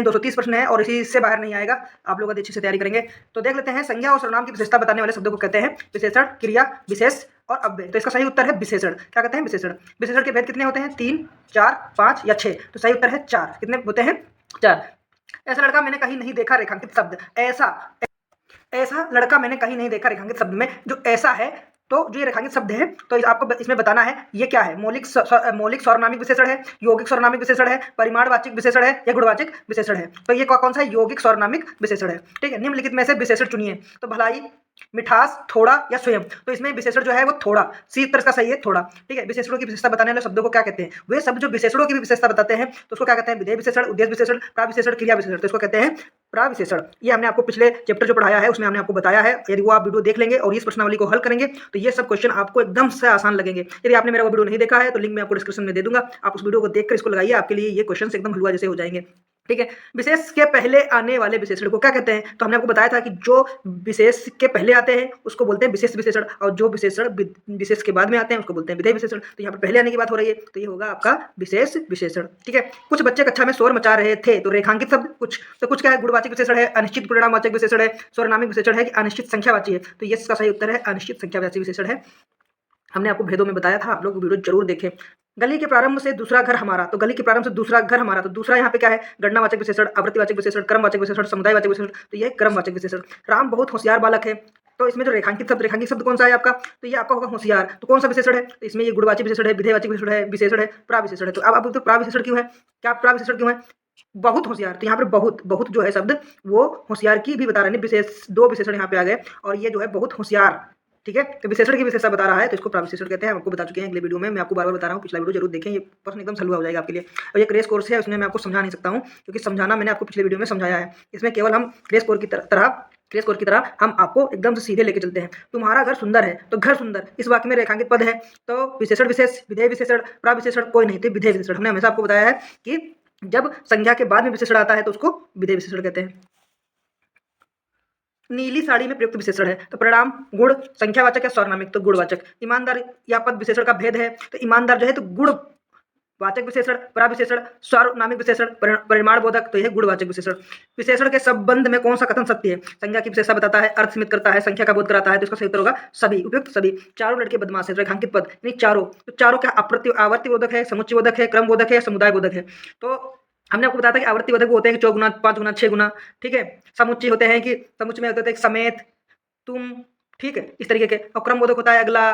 230 प्रश्न है और इसी से बाहर नहीं आएगा। आप लोग अच्छे से तैयारी करेंगे। तो देख लेते हैं, संज्ञा और सर्वनाम की विशेषता बताने वाले शब्दों को कहते हैं विशेषण, क्रिया, विशेष और अव्यय। तो इसका सही उत्तर है विशेषण। क्या कहते हैं? विशेषण। विशेषण के भेद कितने होते हैं? 3, 4, 5 या 6? तो सही उत्तर है 4। कितने होते हैं? 4। ऐसा लड़का मैंने कहीं नहीं देखा रेखांकित शब्द। ऐसा लड़का मैंने कहीं नहीं देखा रेखांकित शब्द में जो ऐसा है, तो जो ये रेखांकित शब्द है, तो आपको इसमें बताना है ये क्या है। मौलिक सर्वनामिक विशेषण है, यौगिक सर्वनामिक विशेषण है, परिमाणवाचक विशेषण है या गुणवाचक विशेषण है। तो ये कौन सा है? यौगिक सर्वनामिक विशेषण है। ठीक है, निम्नलिखित में से विशेषण चुनिए। तो भलाई, मिठास, थोड़ा या स्वयं। तो इसमें विशेषण जो है वो थोड़ा, सी उत्तर का सही है, थोड़ा। ठीक है, विशेषणों की विशेषता बताने वाले शब्दों को क्या कहते हैं? वे शब्द जो विशेषणों की भी विशेषता बताते हैं तो उसको क्या कहते हैं? विधेय विशेषण, उद्देश्य विशेषण, प्राविशेषण, क्रिया विशेषण। तो इसको कहते हैं प्राविशेषण। ये हमने आपको पिछले चैप्टर जो पढ़ाया है उसमें हमने आपको बताया है। यदि वो आप वीडियो देख लेंगे और इस प्रश्नावली को हल करेंगे तो ये सब क्वेश्चन आपको एकदम से आसान लगेंगे। यदि आपने मेरा वो वीडियो नहीं देखा है तो लिंक मैं आपको डिस्क्रिप्शन में दे दूंगा, आप उस वीडियो को देखकर इसको लगाइए, आपके लिए ये क्वेश्चन एकदम हलवा जैसे हो जाएंगे। ठीक है, विशेष के पहले आने वाले विशेषण को क्या कहते हैं? तो हमने आपको बताया था कि जो विशेष के पहले आते हैं उसको बोलते हैं विशेष विशेषण, और जो विशेषण विशेष के बाद में आते हैं उसको बोलते हैं विधेय विशेषण। तो यहाँ पर पहले आने की बात हो रही है तो ये होगा आपका विशेष विशेषण। ठीक है, कुछ बच्चे कक्षा में शोर मचा रहे थे, तो रेखांकित शब्द कुछ क्या है? गुणवाचक विशेषण है, अनिश्चित परिणामवाचक विशेषण है, सर्वनामिक विशेषण है कि अनिश्चित संख्यावाची है? तो ये इसका सही उत्तर है अनिश्चित संख्यावाची विशेषण है। हमने आपको भेदों में बताया था, आप लोग वीडियो जरूर देखें। गली के प्रारंभ से दूसरा घर हमारा, तो गली के प्रारंभ से दूसरा घर हमारा, तो दूसरा यहाँ पे क्या है? गणनावाचक विशेषण, आवृत्तिवाचक विशेषण, क्रमवाचक विशेषण, समुदायवाचक विशेषण। तो ये क्रमवाचक विशेषण। राम बहुत होशियार बालक है, तो इसमें जो रेखांकित शब्द कौन सा है आपका? तो ये आपका होगा होशियार। तो कौन सा विशेषण है? तो इसमें ये गुणवाचक विशेषण है, विधेयवाचक विशेषण है, प्राविशेषण है। तो अब तो प्राविशेषण क्यों है? क्या प्राविशेषण क्यों है? बहुत होशियार। तो यहाँ पर बहुत जो है शब्द वो होशियार की भी बता रहे हैं। विशेष दो विशेषण यहाँ पे आ गए और ये जो है बहुत होशियार। ठीक है, तो विशेषण की विशेषता बता रहा है तो इसको प्राविशेषण कहते हैं। हम आपको बता चुके हैं अगले वीडियो में, मैं आपको बार-बार बता रहा हूँ, पिछला वीडियो जरूर देखें, ये प्रश्न एकदम हलवा हो जाएगा आपके लिए। और ये क्रेश कोर्स है, उसमें मैं आपको समझा नहीं सकता हूँ क्योंकि समझाना मैंने आपको पिछले वीडियो में समझाया है। इसमें केवल हम क्रेश कोर्स की तरह हम आपको एकदम से सीधे लेके चलते हैं। तुम्हारा घर सुंदर है, तो घर सुंदर इस वाक्य में रेखांकित पद है, तो विशेषण विशेष, विधेय विशेषण, प्राविशेषण कोई नहीं, तो विधेय विशेषण। हमने हमेशा आपको बताया है कि जब संज्ञा के बाद में विशेषण आता है तो उसको विधेय विशेषण कहते हैं। नीली साड़ी में प्रयुक्त विशेषण है, तो परिणाम, गुण, संख्यावाचक या सर्वनामिक, तो गुणवाचक। ईमानदार या पद विशेषण का भेद है, तो ईमानदार जो है तो गुणवाचक विशेषण, प्राविशेषण, सर्वनामिक विशेषण, परिमाण बोधक, तो यह गुणवाचक विशेषण। विशेषण के संबंध में कौन सा कथन सत्य है? संज्ञा की विशेषता बताता है, अर्थ सीमित करता है, संख्या का बोध कराता है, तो इसका सही उत्तर होगा सभी, उपयुक्त सभी। चारों लड़के बदमाश है, रेखांकित पद यानी चारों, तो चारों क्या आवर्ती बोधक है, समुच्चय बोधक है, क्रम बोधक है, समुदाय बोधक है? तो हमने आपको बताया था कि आवर्ती बोधक होते हैं कि 4 गुना, 5 गुना, 6 गुना। ठीक है, समुच्चय होते हैं कि समुच्चय में होते हैं समेत, तुम, ठीक है, इस तरीके के। और क्रम बोधक होता है अगला,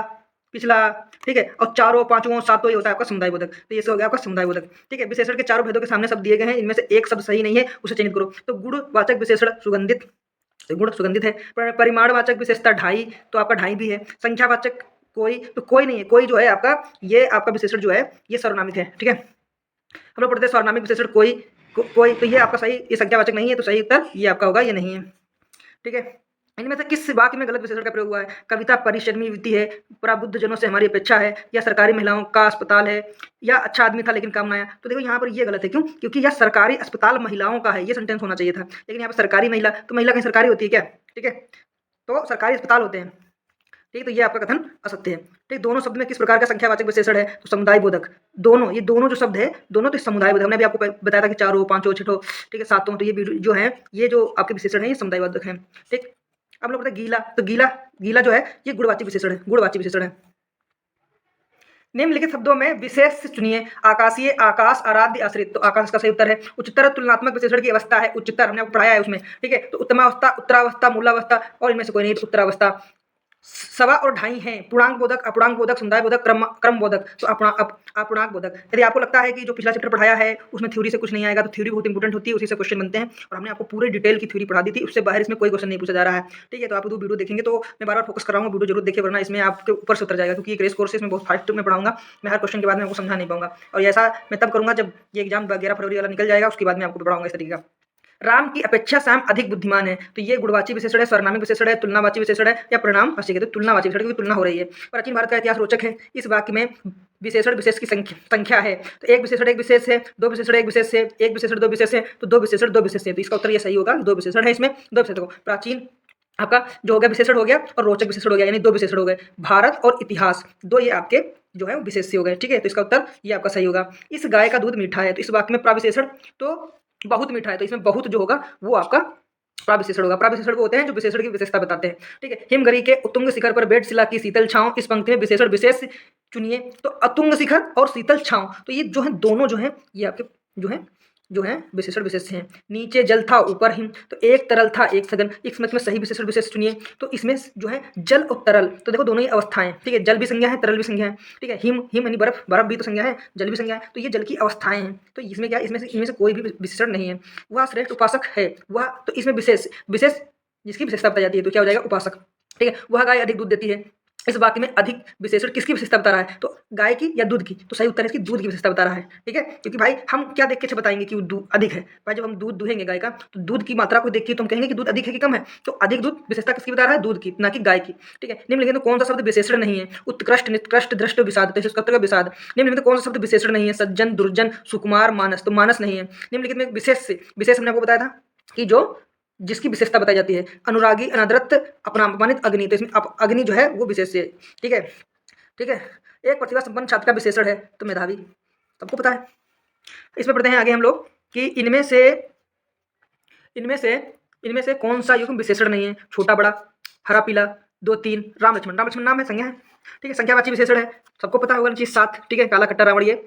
पिछला, ठीक है। और चारों, पांचों, सातों ये होता है आपका समुदाय बोधक। तो ये हो गया आपका समुदाय बोधक। ठीक है, विशेषण के चारों भेदों के सामने शब्द दिए गए हैं, इनमें से एक शब्द सही नहीं है, उसे चयनित करो। तो गुणवाचक विशेषण सुगंधित, गुण सुगंधित है। परिमाणवाचक विशेषता ढाई, तो आपका ढाई भी है। संख्यावाचक कोई, तो कोई नहीं है, कोई जो है आपका, ये आपका विशेषण जो है ये सर्वनामिक है। ठीक है, हम लोग पढ़ते हैं सर्वनामिक विशेषण कोई, तो ये आपका सही, ये संख्यावाचक नहीं है, तो सही उत्तर ये आपका होगा, ये नहीं है। ठीक है, इनमें से किस वाक्य में गलत विशेषण का प्रयोग हुआ है? कविता परिश्रमी व्यक्ति है, प्रबुद्ध जनों से हमारी अपेक्षा है, या सरकारी महिलाओं का अस्पताल है, या अच्छा आदमी था लेकिन काम ना आया। तो देखो यहाँ पर ये गलत है, क्यों? क्योंकि यह सरकारी अस्पताल महिलाओं का है, ये सेंटेंस होना चाहिए था, लेकिन यहाँ पर सरकारी महिला, तो महिला कहीं सरकारी होती है क्या? ठीक है, तो सरकारी अस्पताल होते हैं। ठीक, तो ये आपका कथन असत्य है। ठीक, दोनों शब्द में किस प्रकार का संख्यावाचक विशेषण है? तो समुदाय बोधक। दोनों, ये दोनों जो शब्द है दोनों तो समुदाय बोधक। हमने भी आपको बताया था कि चारों, पांचों, छठों, ठीक है, सातों, तो ये जो है ये जो आपके विशेषण है ये समुदाय बोधक है। ठीक, अब लोग बताते हैं गीला, तो गीला जो है ये गुणवाची विशेषण है, गुणवाची विशेषण है। निम्नलिखित शब्दों में विशेष चुनिए। आकाशीय, आकाश, आराध्य, आश्रित, तो आकाश का सही उत्तर है। उच्चतर तुलनात्मक विशेषण की अवस्था है उच्चतर, हमने आपको पढ़ाया है उसमें। ठीक है, तो उत्तमावस्था, उत्तरावस्था, मूलावस्था, और इनमें से कोई नहीं, तो उत्तरावस्था। सवा और ढाई हैं, पूर्णांक बोधक, अपूर्णांक बोधक, समुदाय बोधक, क्रम बोधक, तो अपूर्णांक बोधक। यदि आपको लगता है कि जो पिछला चैप्टर पढ़ाया है उसमें थ्योरी से कुछ नहीं आएगा, तो थ्योरी बहुत इंपॉर्टेंट होती है, उसी से क्वेश्चन बनते हैं, और हमने आपको पूरे डिटेल की थ्योरी पढ़ा दी थी, उससे बाहर इसमें कोई क्वेश्चन नहीं पूछा जा रहा है। ठीक है, तो आप वीडियो देखेंगे तो मैं बार-बार फोकस कर रहा हूँ, वीडियो जरूर देखें, वरना इसमें आपके ऊपर से उतर जाएगा, क्योंकि क्रेश कोर्स में बहुत फास्ट में पढ़ाऊंगा मैं, हर क्वेश्चन के बाद में आपको समझा नहीं पाऊंगा, और ऐसा मैं तब करूंगा जब ये एग्जाम 11 फरवरी वाला निकल जाएगा, उसके बाद मैं आपको पढ़ाऊंगा इस तरीके का। राम की अपेक्षा श्याम अधिक बुद्धिमान है, तो ये गुणवाची विशेषण है, सर्वनामिक विशेषण है, तुलनावाची विशेषण है, या परिणाम वाची है? तो तुलनावाची विशेषण, क्योंकि तुलना हो रही है। प्राचीन भारत का इतिहास रोचक है, इस वाक्य में विशेषण विशेष की संख्या है, तो एक विशेषण एक विशेष है, दो विशेषण एक विशेष है, एक विशेषण दो विशेष है, तो दो विशेषण दो विशेष है, तो इसका उत्तर ये सही होगा, दो विशेषण है इसमें, दो विशेषण। प्राचीन आपका जो हो गया विशेषण हो गया, और रोचक विशेषण हो गया, यानी दो विशेषण हो गए। भारत और इतिहास, दो ये आपके जो है विशेष हो गए। ठीक है, तो इसका उत्तर ये आपका सही होगा। इस गाय का दूध मीठा है, तो इस वाक्य में प्राविशेषण, तो बहुत मीठा है, तो इसमें बहुत जो होगा वो आपका प्राविशेषण होगा। प्राविशेषण वो होते हैं जो विशेषण की विशेषता बताते हैं। ठीक है, हिमगरी के उत्तुंग शिखर पर बैठ की शीतल छांव, इस पंक्ति में विशेषण विशेष चुनिए। तो अतुंग शिखर और शीतल छांव, तो ये जो है दोनों जो है ये आपके जो है विशेषण विशेष हैं। नीचे जल था ऊपर हिम, तो एक तरल था एक सघन, इसमें सही विशेषण विशेष चुनिए। तो इसमें जो है जल और तरल, तो देखो दोनों ही अवस्थाएं, ठीक है, जल भी संज्ञा है तरल भी संज्ञा है। ठीक है, हिम यानी बर्फ, बर्फ भी तो संज्ञा है, जल भी संज्ञा है, तो ये जल की अवस्थाएं हैं। तो इसमें क्या, इनमें से कोई भी विशेषण नहीं है। वह श्रेष्ठ उपासक है, वह, तो इसमें विशेष विशेष जिसकी विशेषता बताई जाती है, तो क्या हो जाएगा उपासक। ठीक है, वह गाय अधिक दूध देती है, इस वाक्य में अधिक विशेषण किसकी विशेषता बता रहा है, तो गाय की या दूध की, तो सही उत्तर है इसकी दूध की विशेषता बता रहा है। ठीक है, क्योंकि भाई हम क्या देख के बताएंगे कि दूध अधिक है, भाई जब हम दूध दुहेंगे गाय का, तो दूध की मात्रा को देख के तो हम कहेंगे कि दूध अधिक है कि कम है, तो अधिक दूध विशेषता किसकी बता रहा है, दूध की, ना कि गाय की। ठीक है, निम्नलिखित में कौन सा शब्द विशेषण नहीं है, उत्कृष्ट निकृष्ट दृष्ट विषाद, तो इसका उत्तर का विषाद। निम्नलिखित में कौन सा शब्द विशेषण नहीं है, सज्जन दुर्जन सुकुमार मानस, तो मानस नहीं है। निम्नलिखित में विशेष हमने आपको बताया था कि जो जिसकी विशेषता बताई जाती है, अनुरागी अनादरत अपमानित अग्नि, तो इसमें अग्नि जो है वो विशेष है। ठीक है, ठीक है, एक प्रतिभा संपन्न छात्र का विशेषण है तो मेधावी, सबको पता है। इसमें पढ़ते हैं आगे हम लोग कि इनमें से कौन सा युग्म विशेषण नहीं है, छोटा बड़ा, हरा पीला, 2 3, राम लक्ष्मण, राम लक्ष्मण नाम है, संज्ञा है। ठीक है, संख्यावाची विशेषण है, सबको पता होगा चीज 7। ठीक है, काला कट्टा रावण ये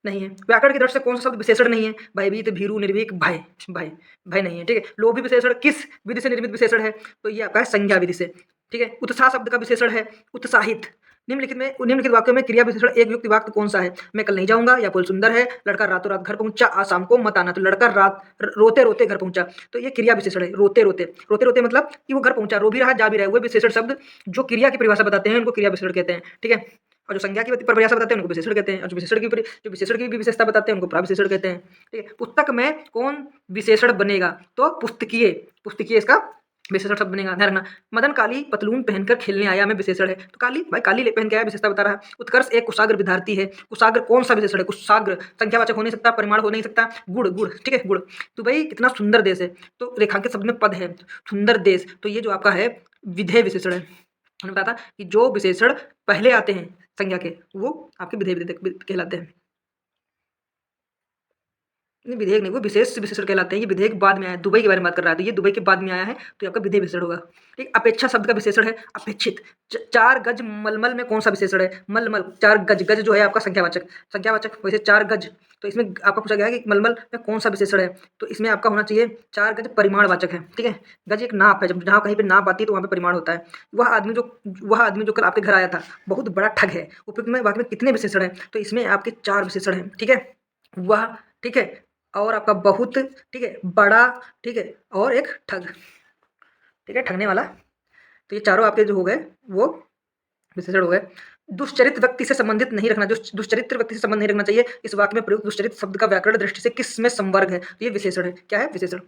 नहीं है। व्याकरण की दृष्टि से कौन सा शब्द विशेषण नहीं है, भयभीत भीरू निर्भीक भय, भय भय नहीं है। ठीक है, लोभी विशेषण किस विधि से निर्मित विशेषण है, तो ये आपका है संज्ञा विधि से। ठीक है, उत्साह शब्द का विशेषण है उत्साहित। निम्नलिखित वाक्यों में क्रिया विशेषण एक युक्त वाक्य कौन सा है, मैं कल नहीं जाऊंगा, या फूल सुंदर है, लड़का रातों रात घर पहुंचा, आज शाम को मत आना, तो लड़का रात रोते रोते घर पहुंचा, तो ये क्रिया विशेषण है। रोते रोते मतलब कि वो घर पहुंचा, रो भी रहा जा भी रहा है, वो विशेषण शब्द जो क्रिया की परिभाषा बताते हैं उनको क्रिया विशेषण कहते हैं। ठीक है, और जो संज्ञा की परिभाषा बताते हैं उनको विशेषण कहते हैं, और जो विशेषण की भी विशेषता बताते हैं उनको प्राविशेषण कहते हैं। ठीक है, पुस्तक में कौन विशेषण बनेगा, तो पुस्तकीय इसका विशेषण शब्द बनेगा, ध्यान रखना। मदन काली पतलून पहनकर खेलने आया में विशेषण है, तो काली भाई काली पहन के आया, विशेषता बता रहा है। उत्कर्ष एक कुशाग्र विद्यार्थी है, कुशाग्र कौन सा विशेषण है, कुशाग्र संख्यावाचक हो नहीं सकता, परिमाण हो नहीं सकता। गुड़, ठीक है, गुड़, तो भाई कितना सुंदर देश है, तो रेखांकित शब्द में पद है, सुंदर देश, तो ये जो आपका है विधेय विशेषण है। हमने बताया था कि जो विशेषण पहले आते हैं संज्ञा के वो आपके विधेय कहलाते हैं। नहीं, विधेयक नहीं, वो विशेष विशेषण कहलाते हैं। ये विधेयक बाद में आया, दुबई के बारे में बात कर रहा है, तो ये दुबई के बाद में आया है, तो आपका विधेय विशेषण होगा। ठीक, अपेक्षा शब्द का विशेषण है अपेक्षित। 4 गज मलमल में कौन सा विशेषण है, मलमल, 4 गज, गज जो है आपका संख्यावाचक, वैसे 4 गज, तो इसमें आपका पूछा गया है कि मलमल में कौन सा विशेषण है, तो इसमें आपका होना चाहिए 4 गज परिमाणवाचक है। ठीक है, गज एक नाप है, जब जहाँ कहीं पे नाप आती है तो वहाँ पे परिमाण होता है। वह आदमी जो कल आपके घर आया था बहुत बड़ा ठग है, उपयुक्त में वाक्य में कितने विशेषण हैं, तो इसमें आपके 4 विशेषण हैं। ठीक है, वह, ठीक है, और आपका बहुत, ठीक है, बड़ा, ठीक है, और एक ठग, ठीक है, ठगने वाला, तो ये चारों आपके जो हो गए वो विशेषण हो गए। दुष्चरित्र व्यक्ति से संबंधित नहीं रखना, दुष्चरित्र व्यक्ति से संबंध नहीं रखना चाहिए। इस वाक्य में प्रयुक्त दुष्चरित्र शब्द का व्याकरण दृष्टि से किस में संवर्ग है, तो ये विशेषण है। क्या है विशेषण,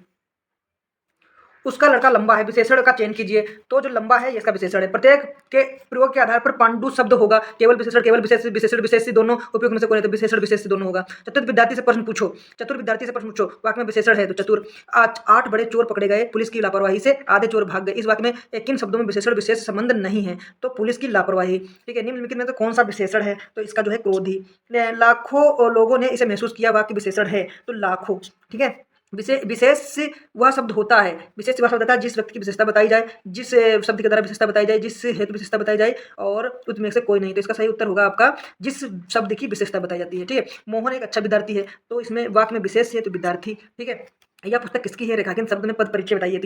उसका लड़का लंबा है, विशेषण का चयन कीजिए, तो जो लंबा है ये इसका विशेषण है। प्रत्येक के प्रयोग के आधार पर पांडु शब्द होगा, केवल विशेषण केवल विशेष दोनों उपयोग में से कोई नहीं, तो विशेषण विशेष दोनों होगा। चतुर विद्यार्थी से प्रश्न पूछो, वाक्य में विशेषण है तो चतुर। आज 8 बड़े चोर पकड़े गए, पुलिस की लापरवाही से आधे चोर भाग गए, इस वाक्य में किन शब्दों में विशेषण विशेष संबंध नहीं है, तो पुलिस की लापरवाही। ठीक है, निम्नलिखित में तो कौन सा विशेषण है, तो इसका जो है क्रोधी। लाखों लोगों ने इसे महसूस किया, वाक्य विशेषण है तो लाखों। ठीक है, विशेष वह शब्द होता है, विशेष वह शब्द होता है जिस व्यक्ति की विशेषता बताई जाए, जिस शब्द के द्वारा विशेषता बताई जाए, जिस हेतु विशेषता बताई जाए, और उसमें से कोई नहीं, तो इसका सही उत्तर होगा आपका जिस शब्द की विशेषता बताई जाती है। ठीक है, मोहन एक अच्छा विद्यार्थी है, तो इसमें वाक्य में विशेष है तो विद्यार्थी। ठीक है, यह पुस्तक किसकी है, रेखांकित शब्द में पद परिचय बताइए,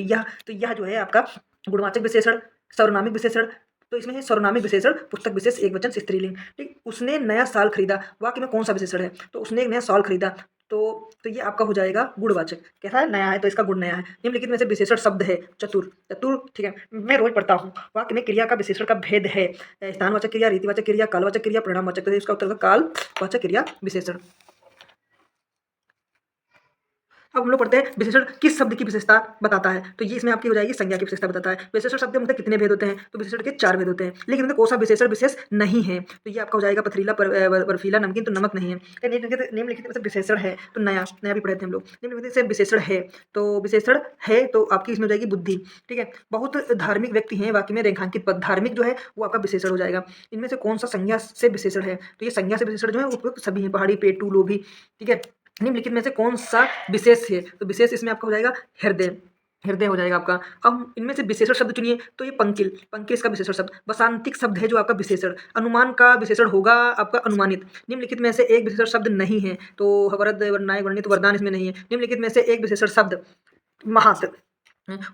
तो यह जो है आपका गुणवाचक विशेषण, सर्वनामिक विशेषण, तो इसमें है सर्वनामिक विशेषण, पुस्तक विशेष एकवचन स्त्रीलिंग। ठीक, उसने नया साल खरीदा, वाक्य में कौन सा विशेषण है, तो उसने एक नया साल खरीदा, तो ये आपका हो जाएगा गुणवाचक। कैसा है, नया है, तो इसका गुण नया है। निम्नलिखित में से विशेषण शब्द है चतुर, ठीक है, मैं रोज पढ़ता हूँ। वाक्य में क्रिया का विशेषण का भेद है, स्थानवाचक क्रिया, रीतिवाचक क्रिया, कालवाचक क्रिया, परिणामवाचक, तो इसका उत्तर कालवाचक क्रिया विशेषण। अब हम लोग पढ़ते हैं विशेषण किस शब्द की विशेषता बताता है, तो ये इसमें आपकी हो जाएगी संज्ञा की विशेषता बताता है। विशेषण शब्द में मतलब कितने भेद होते हैं, तो विशेषण के 4 भेद होते हैं, लेकिन इनमें कौन सा विशेषण विशेष नहीं है, तो ये आपका हो जाएगा पथरीला, बर्फीला, नमकीन, तो नमक नहीं है। निम्नलिखित में विशेषण है, तो नया भी पढ़े थे हम लोग। निम्नलिखित से विशेषण है, तो आपकी इसमें हो जाएगी बुद्धि। ठीक है, बहुत धार्मिक व्यक्ति हैं, वाक्य में रेखांकित पद, धार्मिक जो है वो आपका विशेषण हो जाएगा। इनमें से कौन सा संज्ञा से विशेषण है, तो ये संज्ञा से विशेषण जो है उपयुक्त सभी है, पहाड़ी, पेटू, लोभी। ठीक है, निम्नलिखित में से कौन सा विशेष है? तो विशेष इसमें आपका हो जाएगा हृदय, हृदय हो जाएगा आपका। अब इनमें से विशेषण शब्द चुनिए, तो ये पंकिल, पंकिल इसका विशेषण शब्द। वसांतिक शब्द है जो आपका विशेषण। अनुमान का विशेषण होगा आपका अनुमानित। निम्नलिखित में से एक विशेषण शब्द नहीं है, तो वरद, वर्णाय, वर्णित, वरदान इसमें नहीं है। निम्नलिखित में से एक विशेषण शब्द महत,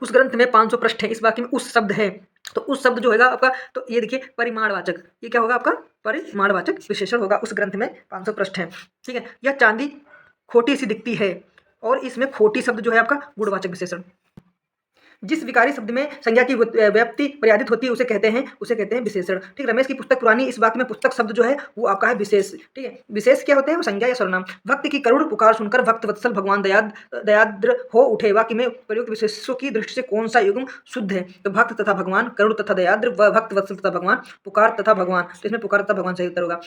उस ग्रंथ में 500 पृष्ठ है, इस वाक्य में उस शब्द है, तो उस शब्द जो होगा आपका, तो ये देखिए परिमाणवाचक, ये क्या होगा आपका परिमाणवाचक विशेषण होगा, उस ग्रंथ में 500 पृष्ठ है। ठीक है, यह चांदी खोटी सी दिखती है, और इसमें खोटी शब्द जो है आपका गुणवाचक विशेषण। जिस विकारी शब्द में संज्ञा की व्याप्ति पर्यादित होती है उसे कहते हैं विशेषण। ठीक, रमेश की पुस्तक पुरानी, इस वाक्य में पुस्तक शब्द जो है वो आपका है विशेष। ठीक है, विशेष क्या होते हैं? वो संज्ञा या सर्वनाम। भक्त की करुण पुकार सुनकर भक्त वत्सल भगवान दयाद्र हो उठे, वाक्य में प्रयुक्त विशेषों की दृष्टि से कौन सा युग्म शुद्ध है? तो भक्त तथा भगवान, करुण तथा दयाद्र, भक्त वत्सल तथा भगवान, पुकार तथा भगवान, तो इसमें पुकार तथा भगवान सही उत्तर होगा।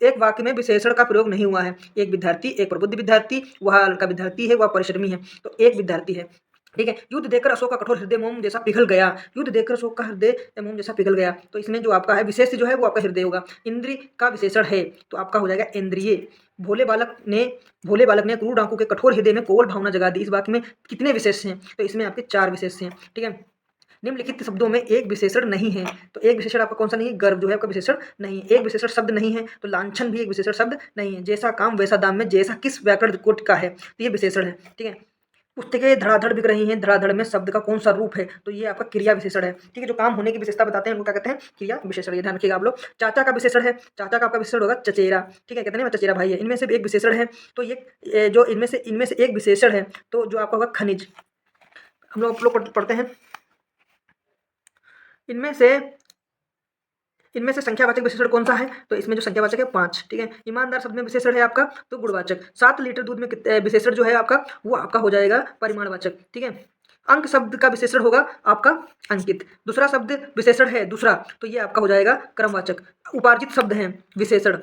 एक वाक्य में विशेषण का प्रयोग नहीं हुआ है। एक विद्यार्थी, एक प्रबुद्ध विद्यार्थी, वह हल्का विद्यार्थी है, वह परिश्रमी है, तो एक विद्यार्थी है। ठीक है, युद्ध देखकर अशोक का कठोर हृदय मोम जैसा पिघल गया, युद्ध देखकर अशोक का हृदय मोम जैसा पिघल गया, तो इसमें जो आपका है विशेष जो है वो आपका हृदय होगा। इंद्रिय का विशेषण है, तो आपका हो जाएगा इंद्रिय। भोले बालक ने क्रूर डाकू के कठोर हृदय में कोमल भावना जगा दी, इस वाक्य में कितने विशेष हैं? तो इसमें आपके 4 विशेष हैं। ठीक है, निम्नलिखित शब्दों में एक विशेषण नहीं है, तो एक विशेषण आपका कौन सा नहीं है? गर्व जो है आपका विशेषण नहीं है। एक विशेषण शब्द नहीं है, तो लांछन भी एक विशेषण शब्द नहीं है। जैसा काम वैसा दाम में जैसा किस व्याकरण कोट का है, तो ये विशेषण है। ठीक है, पुस्तकें धड़ाधड़ बिक रही हैं, धड़ाधड़ में शब्द का कौन सा रूप है? तो ये आपका क्रिया विशेषण है। ठीक है, जो काम होने की विशेषता बताते हैं उनको क्या कहते हैं? क्रिया विशेषण। ये ध्यान रखिएगा आप लोग। चाचा का विशेषण है, चाचा का आपका विशेषण होगा चचेरा। ठीक है, कहते हैं ना चचेरा भाई है। इनमें से एक विशेषण है, तो ये जो इनमें से एक विशेषण है, तो जो आपका होगा खनिज। हम लोग आप लोग पढ़ते हैं, इनमें से संख्यावाचक विशेषण कौन सा है? तो इसमें जो संख्यावाचक है 5। ठीक है, ईमानदार शब्द में विशेषण है आपका तो गुणवाचक। 7 लीटर दूध में विशेषण जो है आपका वो आपका हो जाएगा परिमाणवाचक। ठीक है, अंक शब्द का विशेषण होगा आपका अंकित। दूसरा शब्द विशेषण है दूसरा, तो ये आपका हो जाएगा क्रमवाचक। उपार्जित शब्द है विशेषण।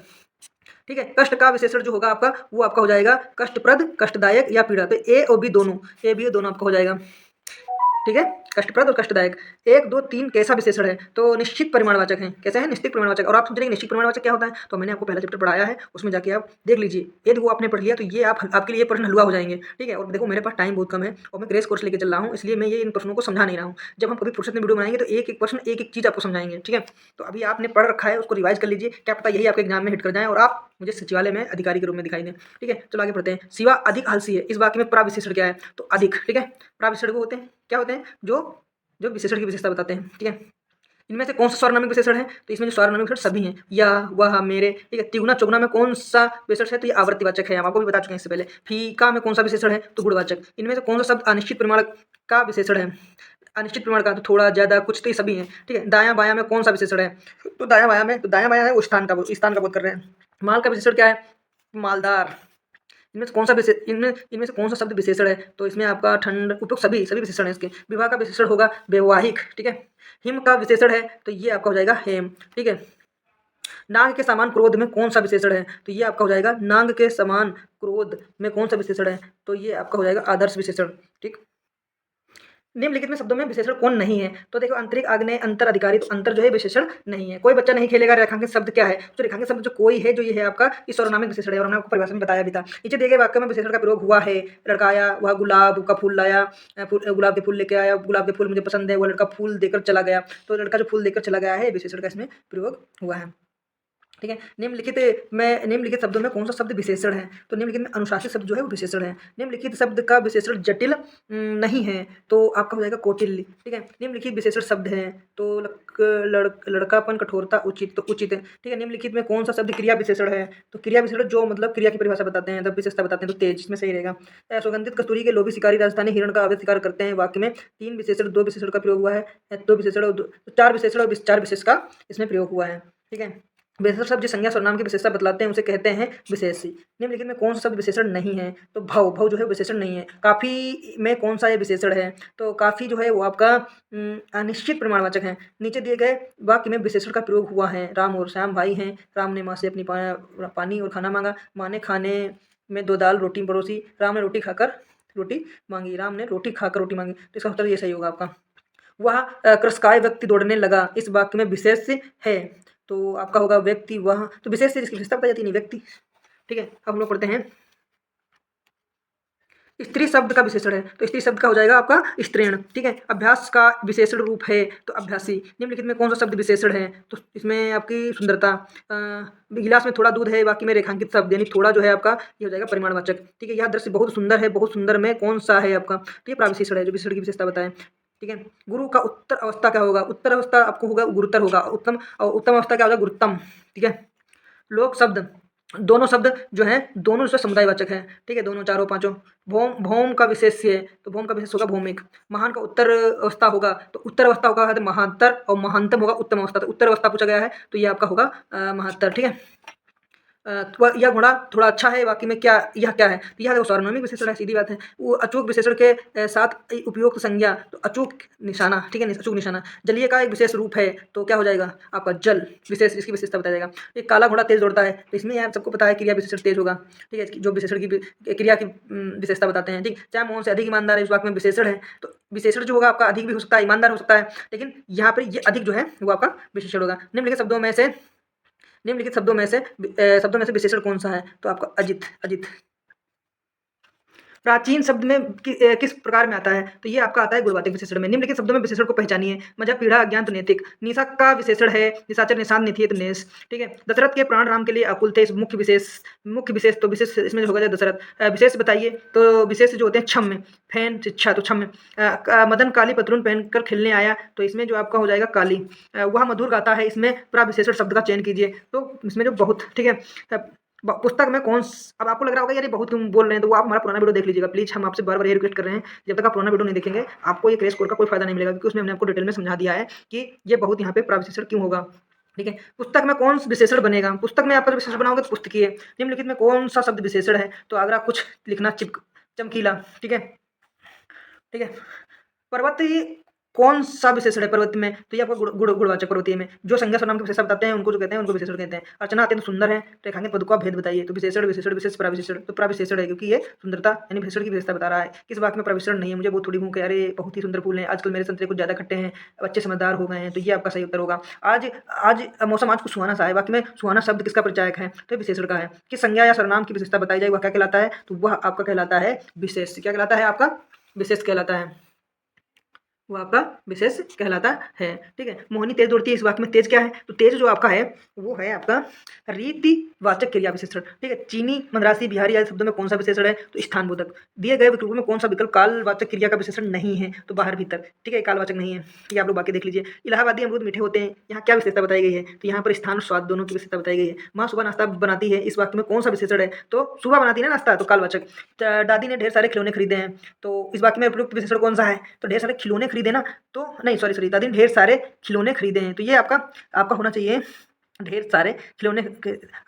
ठीक है, कष्ट का विशेषण जो होगा आपका वो आपका हो जाएगा कष्टप्रद, कष्टदायक या पीड़ा। तो ए और बी दोनों आपका हो जाएगा। ठीक है, कष्टप्रद और कष्टदायक। 1, 2, 3 कैसा विशेषण है? तो निश्चित परिमाणवाचक है। कैसा है? निश्चित परिमाणवाचक। और आप सोच रहे हैं निश्चित परिमाणवाचक क्या होता है? तो मैंने आपको पहला चैप्टर पढ़ाया है, उसमें जाके आप देख लीजिए। यदि वो आपने पढ़ लिया तो ये आपके लिए प्रश्न हलवा हो जाएंगे। ठीक है, और देखो मेरे पास टाइम बहुत कम है और मैं ग्रेस कोर्स लेकर चल रहा हूँ, इसलिए मैं ये इन प्रश्नों को समझा नहीं रहा हूँ। जब हम कभी फुर्सत में वीडियो बनाएंगे तो एक एक प्रश्न, एक एक चीज़ आपको समझाएंगे। ठीक है, तो अभी आपने पढ़ रखा है, उसको रिवाइज कर लीजिए, क्या पता यही आपके एग्जाम में हिट कर जाए और आप मुझे सचिवालय में अधिकारी के रूप में दिखाई दें। ठीक है, चलो आगे पढ़ते हैं। शिवा अधिक आलसी है, इस वाक्य में प्राविशेषण क्या है? तो अधिक। ठीक है, प्राविशेषण वो होते हैं, क्या होते हैं? जो विशेषण की विशेषता बताते हैं। ठीक है, इनमें से कौन सा स्वर्णामिक विशेषण है? तो इसमें जो स्वर्णामिक विशेषण सभी हैं, यह, वह, मेरे। ठीक है, तिगुना चौगुना में कौन सा विशेषण है? तो ये आवर्तीवाचक है, हम आपको भी बता चुके हैं इससे पहले। फीका में कौन सा विशेषण है? तो गुणवाचक। इनमें से कौन सा शब्द अनिश्चित परिमाण का विशेषण है? अनिश्चित परिमाण का, तो थोड़ा, ज्यादा, कुछ, तो ये सभी हैं। ठीक है, दायां बायां में कौन सा विशेषण है? तो दायां बायां है वो स्थान का बोध कर रहे हैं। माल का विशेषण क्या है? मालदार। इनमें से कौन सा शब्द विशेषण है? तो इसमें आपका ठंड, उपयुक्त सभी विशेषण है इसके। विवाह का विशेषण होगा वैवाहिक। ठीक है, हिम का विशेषण है तो ये आपका हो जाएगा हेम। ठीक है, नाग के समान क्रोध में कौन सा विशेषण है? तो ये आपका हो जाएगा नाग के समान क्रोध में कौन सा विशेषण है? तो ये आपका हो जाएगा आदर्श विशेषण। ठीक, निम्नलिखित में शब्दों में विशेषण कौन नहीं है? तो देखो अंतरिक, आग्नेय, अंतर, अधिकारी, तो अंतर जो है विशेषण नहीं है। कोई बच्चा नहीं खेलेगा, रेखांकित शब्द क्या है? तो रेखांकित शब्द जो कोई है, जो ये है आपका इस सर्वनामिक विशेषण है, और हमने आपको परिभाषा में बताया भी था। नीचे दिए गए वाक्य में विशेषण का प्रयोग हुआ है। लड़का आया, वह गुलाब का फूल लाया, गुलाब के फूल लेके आया, गुलाब के फूल मुझे पसंद है, वह लड़का फूल देकर चला गया। तो लड़का जो फूल देकर चला गया है, विशेषण का इसमें प्रयोग हुआ है। ठीक है, निम्नलिखित शब्दों में कौन सा शब्द विशेषण है? तो निम्नलिखित में अनुशासित शब्द जो है वो विशेषण है। निम्नलिखित शब्द का विशेषण जटिल नहीं है, तो आपका हो जाएगा कौटिल्य। ठीक है, निम्नलिखित विशेषण शब्द है, तो लड़कापन, कठोरता, उचित, तो उचित है। ठीक है, निम्नलिखित में कौन सा शब्द क्रिया विशेषण है? तो क्रिया विशेषण जो मतलब क्रिया की परिभाषा बताते हैं, तब विशेषता बताते हैं, तो तेज, इसमें सही रहेगा। सुगंधित कस्तूरी के लोभी शिकारी राजस्थानी हिरण का अवैध शिकार करते हैं, वाक्य में 3 विशेषण, 2 विशेषण का प्रयोग हुआ है, 2 विशेषण और 4 विशेषण और 4 विशेष का इसमें प्रयोग हुआ है। ठीक है, विशेषण शब्द जो संज्ञा सर्वनाम की विशेषता बतलाते हैं उसे कहते हैं विशेषी। निम्नलिखित में कौन सा शब्द विशेषण नहीं है? तो भव जो है विशेषण नहीं है। काफी में कौन सा ये विशेषण है? तो काफी जो है वो आपका अनिश्चित प्रमाणवाचक है। नीचे दिए गए वाक्य में विशेषण का प्रयोग हुआ है। राम और श्याम भाई हैं। राम ने माँ से अपनी पानी और खाना मांगा। माँ ने खाने में 2 दाल रोटी परोसी। राम ने रोटी खाकर रोटी मांगी। राम ने रोटी खाकर रोटी मांगी। तो इसका उत्तर ये सही होगा आपका। वह कृषकाय व्यक्ति दौड़ने लगा, इस वाक्य में विशेष है, तो आपका होगा व्यक्ति। वह, तो विशेष से इसकी विशेषता बताई जाती नहीं, व्यक्ति। ठीक है, अब हम लोग पढ़ते हैं स्त्री शब्द का विशेषण है तो स्त्री शब्द का हो जाएगा आपका स्त्रीण। ठीक है, अभ्यास का विशेषण रूप है तो अभ्यासी। निम्नलिखित में कौन सा शब्द विशेषण है? तो इसमें आपकी सुंदरता। गिलास में थोड़ा दूध है, बाकी में रेखांकित शब्द यानी थोड़ा जो है आपका ये हो जाएगा परिमाणवाचक। ठीक है, यह दृश्य बहुत सुंदर है, बहुत सुंदर में कौन सा है आपका? तो ये प्राविशेषण है जो विशेषण की विशेषता बताएं। ठीक है, गुरु का उत्तर अवस्था क्या होगा? उत्तर अवस्था आपको होगा गुरुतर होगा। उत्तम और उत्तम अवस्था क्या होगा? गुरुत्तम। ठीक है, लोक शब्द, दोनों शब्द जो हैं दोनों जो समुदायवाचक हैं। ठीक है, दोनों चारों पांचों। भौम, भौम का विशेष्य है तो भौम का विशेष होगा भौमिक। महान का उत्तर अवस्था होगा तो उत्तर अवस्था होगा तो महांतर, और महांतम होगा उत्तम अवस्था। तो उत्तर अवस्था पूछा गया है तो ये आपका होगा महांतर। ठीक है, यह घोड़ा थोड़ा अच्छा है, बाकी में क्या यह क्या है? तो यह देखो सार्वनामिक विशेषण है, सीधी बात है। वो अचूक विशेषण के साथ उपयुक्त संज्ञा तो अचूक निशाना। ठीक है, अचूक निशाना। जलीय का एक विशेष रूप है तो क्या हो जाएगा आपका? जल विशेष, इसकी विशेषता बताया जाएगा। एक काला घोड़ा तेज दौड़ता है तो इसमें यार सबको पता है क्रिया विशेषण तेज होगा। ठीक है, जो विशेषण की क्रिया की विशेषता बताते हैं। ठीक, चाहे मोहन से अधिक ईमानदार है, इस वाक्य में विशेषण है तो विशेषण जो होगा आपका अधिक भी हो सकता है, ईमानदार हो सकता है, लेकिन यहाँ पर ये अधिक जो है वो आपका विशेषण होगा। निम्नलिखित शब्दों में से विशेषण कौन सा है? तो आपका अजित। अजित प्राचीन शब्द में किस प्रकार में आता है? तो ये आपका आता है गुणवाचक विशेषण में। निम्नलिखित शब्दों में विशेषण को पहचानिए। मजा, पीढ़ा, अज्ञान तो नैतिक। निशा का विशेषण है निशाचर, निशान, निथि तो नेस। ठीक है, दशरथ के प्राण राम के लिए आकुल थे। मुख्य विशेष तो विशेष इसमें जो होगा दशरथ। विशेष बताइए तो विशेष जो होते हैं क्षम्य, फैन शिक्षा तो क्षम्य। मदन काली पतलून पहनकर खेलने आया तो इसमें जो आपका हो जाएगा काली। वह मधुर गाता है, इसमें प्राविशेषण शब्द का चयन कीजिए। तो इसमें जो बहुत। ठीक है, पुस्तक में अब आपको लग रहा होगा यार ये बहुत क्यों बोल रहे हैं, तो वो आप हमारा पुराना वीडियो देख लीजिएगा प्लीज। हम आपसे बार बार ये रिक्वेस्ट कर रहे हैं, जब तक आप पुराना वीडियो नहीं देखेंगे आपको ये क्रेश कोड का कोई फायदा नहीं मिलेगा, क्योंकि उसमें हमने आपको डिटेल में समझा दिया है कि ये बहुत यहाँ पे प्राविशेषण क्यों होगा। ठीक है, पुस्तक में कौन विशेषण बनेगा? पुस्तक में आप विशेषण बनाओगे तो पुस्तकीय। निम्नलिखित में कौन सा शब्द विशेषण है? तो अगर आप कुछ लिखना चमकीला। ठीक है, ठीक है, पर्वत कौन सा विशेषण है पर्वत में? तो ये आपको गुणवाचक पर्वतीय में। जो संज्ञा सर्वनाम के विशेषण बताते हैं उनको जो कहते हैं उनको विशेषण कहते हैं। अर्चना अत्यंत सुंदर है, रेखांकित पद का भेद बताइए। तो विशेषण विशेषण विशेष प्राविशेषण तो प्राविशेषण है, क्योंकि ये सुंदरता यानी विशेषण की विशेषता बता रहा है। किस वाक्य में प्राविशेषण नहीं है? मुझे बहुत थोड़ी भूख है, अरे बहुत ही सुंदर फूल है, आजकल मेरे संतरे कुछ ज्यादा खट्टे हैं, बच्चे समझदार हो गए हैं। तो ये आपका सही उत्तर होगा। आज आज मौसम आज कुछ सुहाना सा है, वाक्य में सुहाना शब्द किसका परिचायक है? तो विशेषण का है। किस संज्ञा या सर्वनाम की विशेषता बताई जाए वह क्या कहलाता है? तो वह आपका कहलाता है विशेष। क्या कहलाता है आपका? विशेष कहलाता है, वो आपका विशेष कहलाता है। ठीक है, मोहिनी तेज दौड़ती है, इस वाक्य में तेज क्या है? तो तेज जो आपका है वो है आपका रीतिवाचक क्रिया विशेषण। ठीक है, चीनी, मद्रासी, बिहारी आदि शब्दों में कौन सा विशेषण है? तो स्थानबोधक। दिए गए विकल्पों में कौन सा विकल्प कालवाचक क्रिया का विशेषण नहीं है? तो बाहर भीतर। ठीक है, कालवाचक नहीं है। ठीक है, आप लोग बाकी देख लीजिए। इलाहाबादी अमरूद मीठे होते हैं, यहाँ क्या विशेषता बताई गई है? तो यहाँ पर स्थान और स्वाद दोनों की विशेषता बताई गई है। माँ सुबह नाश्ता बनाती है, इस वाक्य में कौन सा विशेषण है? तो सुबह बनाती है ना नाश्ता, तो कालवाचक। दादी ने ढेर सारे खिलौने खरीदे हैं, तो इस वाक्य में उपयुक्त विशेषण कौन सा है? तो ढेर सारे खिलौने खरीदे ना, तो नहीं सॉरी दादी ने ढेर सारे खिलौने खरीदे हैं, तो ये आपका होना चाहिए ढेर सारे खिलौने।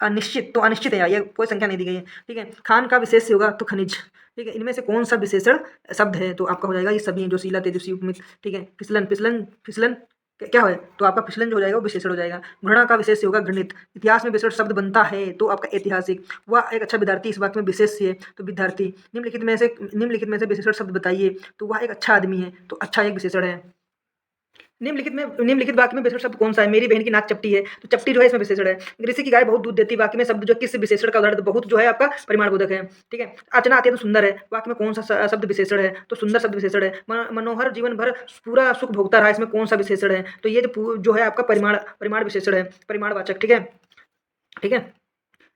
अनिश्चित तो अनिश्चित है, ये कोई संख्या नहीं दी गई है। ठीक है, खान का विशेष होगा तो खनिज। ठीक है, इनमें से कौन सा विशेषण शब्द है? तो आपका हो जाएगा ये सभी हैं, जो शीला, तेजस्वी, उपमित। ठीक है, फिसलन फिसलन फिसलन क्या है? तो आपका फिसलन जो हो जाएगा वो विशेषण हो जाएगा। घृणा का विशेष होगा घृणित। इतिहास में विशेषण शब्द बनता है तो आपका ऐतिहासिक। वह एक अच्छा विद्यार्थी, इस वाक्य में विशेष है तो विद्यार्थी। निम्नलिखित में से विशेषण शब्द बताइए। तो वह एक अच्छा आदमी है, तो अच्छा एक विशेषण है। निम्नलिखित वाक्य में विशेषण शब्द कौन सा है? मेरी बहन की नाक चपटी है, तो चपटी जो है इसमें विशेषण है। ऋषि की गाय बहुत दूध देती, वाक्य में शब्द जो किस विशेषण का उदाहरण? तो बहुत जो है आपका परिमाण बोधक है। ठीक है, अर्चना अत्यंत सुंदर है, वाक्य में कौन सा शब्द विशेषण है? तो सुंदर शब्द विशेषण है। मनोहर जीवन भर पूरा सुख भोगता रहा, इसमें कौन सा विशेषण है? तो ये जो है आपका परिमाण विशेषण है, परिमाणवाचक। ठीक है, ठीक है।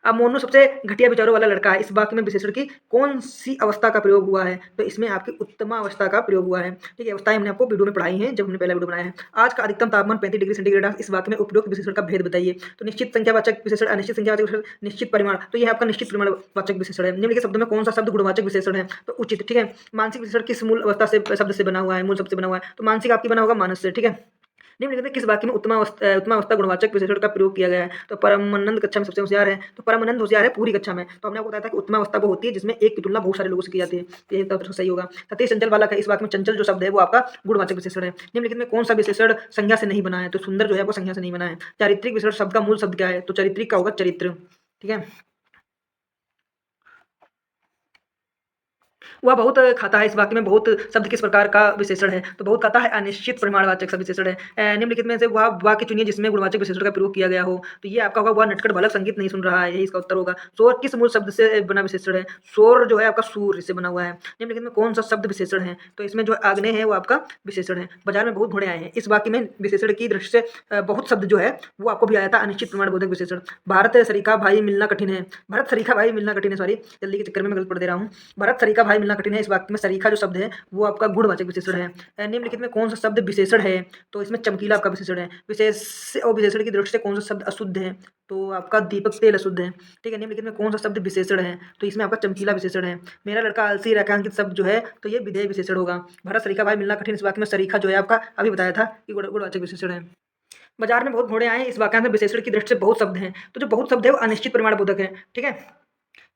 अब मोनू सबसे घटिया विचारों वाला लड़का है, इस वाक्य में विशेषण की कौन सी अवस्था का प्रयोग हुआ है? तो इसमें आपकी उत्तमा अवस्था का प्रयोग हुआ है। ठीक है, अवस्थाएं हमने आपको वीडियो में पढ़ाई हैं जब हमने पहला वीडियो बनाया है। आज का अधिकतम तापमान 35 डिग्री सेंटीग्रेड है, इस वाक्य में उपयुक्त विशेषण का भेद बताइए। तो निश्चित संख्यावाचक विशेषण, अनिश्चित संख्यावाचक विशेषण, निश्चित परिमाण। तो यह आपका निश्चित परिमाणवाचक विशेषण है। निम्नलिखित शब्दों में कौन सा शब्द गुणवाचक विशेषण है? तो उचित। ठीक है, मानसिक विशेषण किस मूल अवस्था से शब्द से बना हुआ है? मूल शब्द से बना हुआ है, तो मानसिक आपकी बना होगा मानस से। ठीक है, निम्नलिखित में किस वाक्य में उत्तमावस्था गुणवाचक विशेषण का प्रयोग किया गया है? तो परमानंद कक्षा में सबसे होशियार है, तो परमानंद होशियार है पूरी कक्षा में। तो हमने आपको बताया था कि उत्तमावस्था वो होती है जिसमें एक की तुलना बहुत सारे लोगों से की जाती है, तो ये तो सही होगा। सतीश चंचल वाला का, इस वाक्य में चंचल जो शब्द है वो आपका गुणवाचक विशेषण है। निम्नलिखित में कौन सा विशेषण संज्ञा से नहीं बना है? तो सुंदर जो है वो संज्ञा से नहीं बना है। चारित्रिक विशेषण शब्द का मूल शब्द क्या है? तो चारित्रिक का होगा चरित्र। ठीक है, वह बहुत खाता है। इस वाक्य में बहुत शब्द किस प्रकार का विशेषण है? तो बहुत खाता है अनिश्चित परिमाणवाचक शब्द विशेषण है। निम्नलिखित में से वह वाक्य चुनिए जिसमें गुणवाचक विशेषण का प्रयोग किया गया हो। तो ये आपका होगा, वह नटखट बालक संगीत नहीं सुन रहा है, यही इसका उत्तर होगा। शोर किस मूल शब्द से बना विशेषण है? शोर जो है आपका सूर्य से बना हुआ है। निम्नलिखित में कौन सा शब्द विशेषण है? तो इसमें जो आग्नेय है वो आपका विशेषण है। बाजार में बहुत घोड़े आए हैं, इस वाक्य में विशेषण की दृष्टि से बहुत शब्द जो है वो आपको भी आया था अनिश्चित प्रमाणबोधक विशेषण। भारत सरीखा भाई मिलना कठिन है, भरत सरीखा भाई मिलना कठिन है, सॉरी जल्दी के चक्कर में मैं गलत पढ़ दे रहा हूँ। भरत सरीखा भाई मिलना कठिन है, इस वाक्य में सरीखा जो शब्द है वो आपका गुणवाचक विशेषण है। निम्नलिखित में कौन सा शब्द विशेषण है? तो इसमें चमकीला आपका विशेषण है। विशेष और विशेषण की दृष्टि से कौन सा शब्द अशुद्ध है? तो आपका दीपक तेल अशुद्ध है। ठीक है, निम्नलिखित में कौन सा शब्द विशेषण है? तो इसमें आपका चमकीला विशेषण है। मेरा लड़का आलसी रेखांकित शब्द जो है तो ये विधेय विशेषण होगा। भरत सरीखा भाई मिलना कठिन, इस वाक्य में सरीखा जो है आपका अभी बताया था कि गुणवाचक विशेषण है। बाजार में बहुत घोड़े आए हैं, इस वाक्यांश में विशेषण की दृष्टि से बहुत शब्द हैं, तो जो बहुत शब्द है वो अनिश्चित परिमाण बोधक है। ठीक है,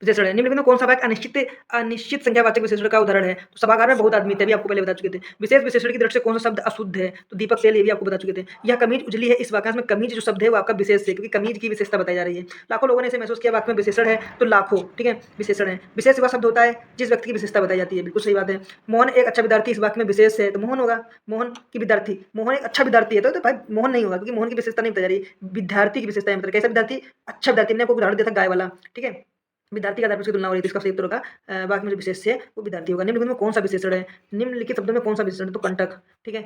विशेषण है। निम्नलिखित में कौन सा वाक्य अनिश्चित अनिश्चित संख्यावाचक विशेषण का उदाहरण है? तो सभागार में बहुत आदमी थे, भी आपको पहले बता चुके थे। विशेष विशेषण की दृष्टि से कौन सा शब्द अशुद्ध है? तो दीपक तेल, ये भी आपको बता चुके थे। यह कमीज उजली है, इस वाक्यांश में कमीज जो शब्द है वो आपका विशेष है, क्योंकि कमीज की विशेषता बताई जा रही है। लाखों लोगों ने इसे महसूस किया, वाक्य में विशेषण है तो लाखों। ठीक है, विशेषण है। विशेष वह शब्द होता है जिस व्यक्ति की विशेषता बताई जाती है, बिल्कुल सही बात है। मोहन एक अच्छा विद्यार्थी, इस वाक्य में विशेष है तो मोहन होगा। मोहन की विद्यार्थी, मोहन एक अच्छा विद्यार्थी है तो भाई मोहन नहीं होगा, क्योंकि मोहन की विशेषता नहीं बताई जा रही, विद्यार्थी की विशेषता है। मतलब कैसा विद्यार्थी? अच्छा विद्यार्थी। मैंने आपको उदाहरण दिया था गाय वाला। ठीक है, विद्यार्थी का आधार पर उसकी तुलना हो रही थी, इसका सही उत्तर होगा वाक्य में जो विशेष है वो विद्यार्थी होगा। निम्नलिखित में कौन सा विशेषण है? निम्नलिखित शब्दों में कौन सा विशेषण है? तो कंटक। ठीक है,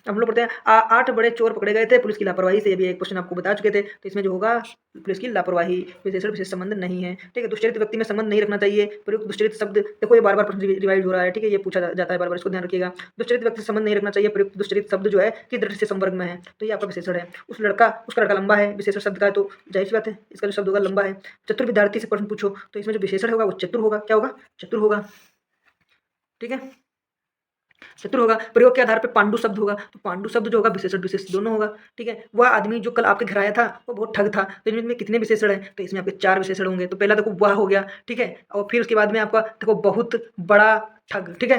हम लोग पढ़ते हैं 8 बड़े चोर पकड़े गए थे पुलिस की लापरवाही से, ये भी एक क्वेश्चन आपको बता चुके थे। तो इसमें जो होगा पुलिस की लापरवाही, विशेषण विशेष संबंध नहीं है। ठीक है, दुष्चरित व्यक्ति में संबंध नहीं रखना चाहिए। प्रयुक्त दुष्चरित शब्द, देखो ये बार बार प्रश्न रिवाइज हो रहा है। ठीक है, ये पूछा जाता है बार बार, इसको ध्यान रखिएगा। दुष्चरित व्यक्ति से संबंध नहीं रखना चाहिए, प्रयुक्त दुष्चरित शब्द जो है कि दृष्टि से संवर्ग में है, तो ये आपका विशेषण है। उसका लड़का लंबा है, विशेषण शब्द का है तो जाहिर सी बात है इसका जो शब्द होगा लंबा है। चतुर विद्यार्थी से प्रश्न पूछो तो इसमें जो विशेषण होगा वो चतुर होगा। क्या होगा? चतुर होगा। ठीक है, चतुर होगा। प्रयोग के आधार पे पांडु शब्द होगा, तो पांडु शब्द जो होगा विशेषण विशेष दोनों होगा। ठीक है, वह आदमी जो कल आपके घर आया था वो बहुत ठग था, तो इनमें कितने विशेषण हैं? तो इसमें आपके 4 विशेषण होंगे। तो पहला देखो वह हो गया। ठीक है, और फिर उसके बाद में आपका देखो बहुत बड़ा ठग। ठीक है,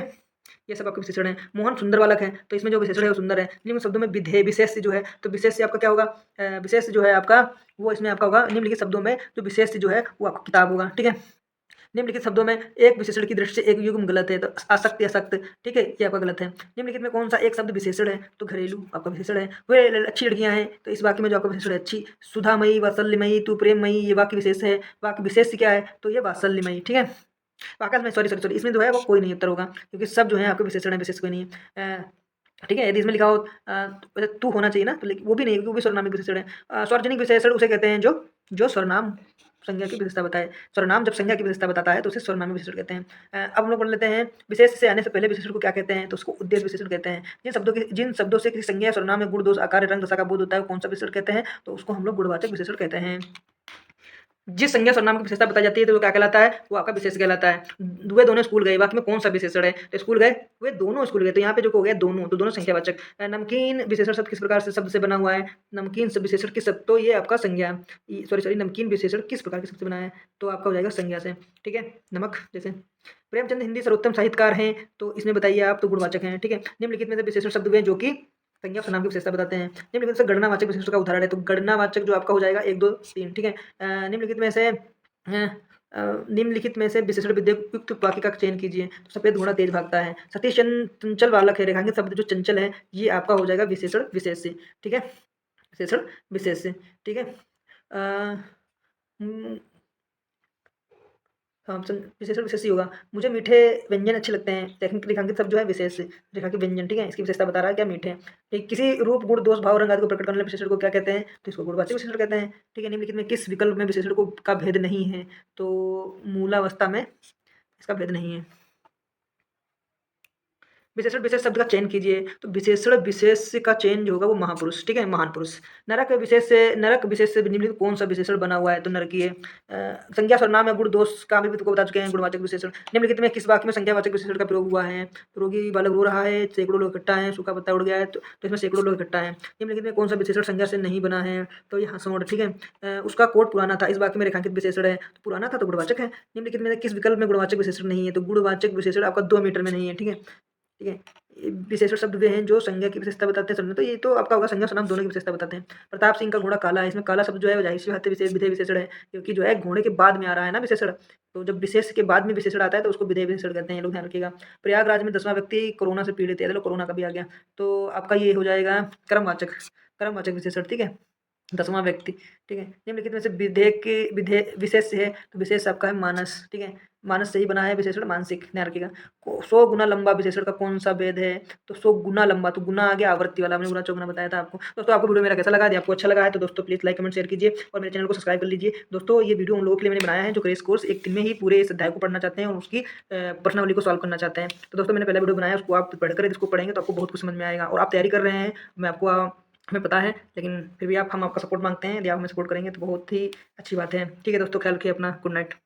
ये सब आपके विशेषण है। मोहन सुंदर बालक है, तो इसमें जो विशेषण है वो सुंदर है। निम्न शब्दों में विधेय विशेष जो है, तो विशेष से आपका क्या होगा? विशेष जो है आपका वो इसमें आपका होगा निम्नलिखित शब्दों में जो विशेष जो है वो आपका किताब होगा। ठीक है, निम्नलिखित शब्दों में एक विशेषण की दृष्टि से एक युग्म गलत है, तो आसक्त असक्त। ठीक है, ये आपका गलत है। निम्नलिखित में कौन सा एक शब्द विशेषण है? तो घरेलू आपका विशेषण है। वे अच्छी लड़कियां हैं, तो इस वाक्य में जो आपका विशेषण है अच्छी। सुधामयी, वात्सल्यमयी, तू प्रेममयी, ये वाक्य विशेष है। वाक्य विशेष क्या है? तो ये वात्सल्यमयी। ठीक है, वाकई में सॉरी सॉरी सॉरी इसमें जो है वो कोई नहीं उत्तर होगा, क्योंकि सब जो है आपके विशेषण है, विशेष कोई नहीं है। ठीक है, यदि इसमें लिखा हो वैसे तू होना चाहिए ना, तो वो भी नहीं, क्योंकि वो भी सर्वनामिक विशेषण है। सार्वजनिक विशेषण उसे कहते हैं जो जो सर्वनाम संज्ञा की विशेषता बताए। सर्वनाम जब संज्ञा की विशेषता बताता है तो उसे सर्वनामिक विशेषण कहते हैं। अब हम लोग पढ़ लेते हैं विशेष से आने से पहले विशेषण को क्या कहते हैं? तो उसको उद्देश्य विशेषण कहते हैं। जिन शब्दों से किसी संज्ञा सर्वनाम में गुण दोष आकार रंग दशा का बोध होता है वो कौन सा विशेषण कहते हैं? तो उसको हम लोग गुणवाचक विशेषण कहते हैं। जिस संज्ञा सर्वनाम की विशेषता बताई जाती है तो वो क्या कहलाता है? वो आपका विशेष कहलाता है। वे दोनों स्कूल गए, वाक्य में कौन सा विशेषण है? तो स्कूल गए, वे दोनों स्कूल गए, तो यहाँ पे जो हो गया दोनों, तो दोनों संख्यावाचक। नमकीन विशेषण शब्द किस प्रकार से शब्द से बना हुआ है? नमकीन शब्द विशेषण किस शब्द, तो ये आपका संज्ञा, सॉरी नमकीन विशेषण किस प्रकार के शब्द से बना है? तो आपका हो जाएगा संज्ञा से। ठीक है, नमक जैसे। प्रेमचंद हिंदी सर्वोत्तम साहित्यकार हैं, तो इसमें बताइए आप, तो गुणवाचक हैं। ठीक है, निम्नलिखित में से विशेषण शब्द वे जो कि संज्ञा सर्वनाम की विशेषता बताते हैं। निम्नलिखित से गणनावाचक विशेषण का उदाहरण है, तो गणनावाचक जो आपका हो जाएगा 1 2 3। ठीक है, निम्नलिखित में से निम्नलिखित में से विशेषण विद्युक्त वाक्य का चयन कीजिए। तो सफेद घोड़ा तेज भागता है। सतीश चंचल बालक है, रेखांकित शब्द जो चंचल है ये आपका हो जाएगा विशेषण विशेष से। ठीक है, विशेषण विशेष से। ठीक है, हाँ विशेषण विशेष ही होगा। मुझे मीठे व्यंजन अच्छे लगते हैं, रेखांकित शब्द जो है विशेष रेखांकित व्यंजन। ठीक है, इसकी विशेषता बता रहा है क्या? मीठे। ठीक, किसी रूप गुण दोष भाव रंग आदि को प्रकट करने वाले विशेषण को क्या कहते हैं? तो इसको गुणवाचक विशेषण कहते हैं। ठीक है, निम्नलिखित में किस विकल्प में विशेषण को का भेद नहीं है? तो मूलावस्था में इसका भेद नहीं है। विशेषण विशेष शब्द का चयन कीजिए, तो विशेषण विशेष का चयन जो होगा वो महापुरुष। ठीक है, महान पुरुष। नरक विशेष से निम्नलिखित कौन सा विशेषण बना हुआ है? तो नरकीय। संज्ञा सर्वनाम में गुण दोष का भी तुमको बता चुके हैं, गुणवाचक विशेषण। निम्नलिखित में किस वाक्य में संज्ञावाचक विशेषण का प्रयोग हुआ है? तो रोगी बालक रो रहा है, सैकड़ों लोग इकट्ठा है, सूखा पत्ता उड़ गया है, तो इसमें सैकड़ों लोग इकट्ठा है। निम्नलिखित में कौन सा विशेषण संज्ञा से नहीं बना है? तो ये हंसोड़। ठीक है, उसका कोट पुराना था, इस वाक्य में रेखांकित विशेषण है, तो पुराना था तो गुणवाचक है। निम्नलिखित में किस विकल्प में गुणवाचक विशेषण नहीं है? तो गुणवाचक विशेषण आपका 2 मीटर में नहीं है। ठीक है, ठीक है। ये विशेषण शब्द वे हैं जो संज्ञा की विशेषता बताते हैं। तो ये तो आपका होगा संज्ञा सर्वनाम दोनों की विशेषता बताते हैं। प्रताप सिंह का घोड़ा काला है, इसमें काला शब्द जो है वो जाहिर-सी बात है विधेय विशेषण है, क्योंकि जो है घोड़े के बाद में आ रहा है ना विशेषण। तो जब विशेष के बाद में विशेषण आता है तो उसको विधेय विशेषण कहते हैं, ये लोग ध्यान रखिएगा। प्रयागराज में 10वां व्यक्ति कोरोना से पीड़ित है, चलो कोरोना का भी आ गया। तो आपका ये हो जाएगा क्रमवाचक विशेषण, ठीक है। 10वां व्यक्ति, ठीक है। निम्नलिखित में से विधेय के विशेष है, तो विशेष आपका है मानस, ठीक है। मानस से ही बना है विशेषण मानसिक, ध्यान रखिएगा। 100 गुना लंबा विशेषण का कौन सा भेद है, तो 100 गुना लंबा, तो गुना आ गया आवृत्ति वाला, हमने गुना चौगुना बताया था आपको। दोस्तों आपको वीडियो मेरा कैसा लगा? यदि आपको अच्छा लगा है तो दोस्तों प्लीज़ लाइक कमेंट शेयर कीजिए और मेरे चैनल को सब्सक्राइब कर लीजिए। दोस्तों ये वीडियो उन लोगों के लिए मैंने बनाया है जो क्रैश कोर्स 1 दिन में ही पूरे इस अध्याय को पढ़ना चाहते हैं और उसकी प्रश्नावली को सॉल्व करना चाहते हैं। तो दोस्तों मैंने पहला वीडियो बनाया है, उसको आप पढ़कर इसको पढ़ेंगे तो आपको बहुत कुछ समझ में आएगा। और आप तैयारी कर रहे हैं, मैं आपको हमें पता है, लेकिन फिर भी हम आपका सपोर्ट मांगते हैं। यदि आप हमें सपोर्ट करेंगे तो बहुत ही अच्छी बात है। ठीक है दोस्तों, ख्याल रखिए अपना। Good night.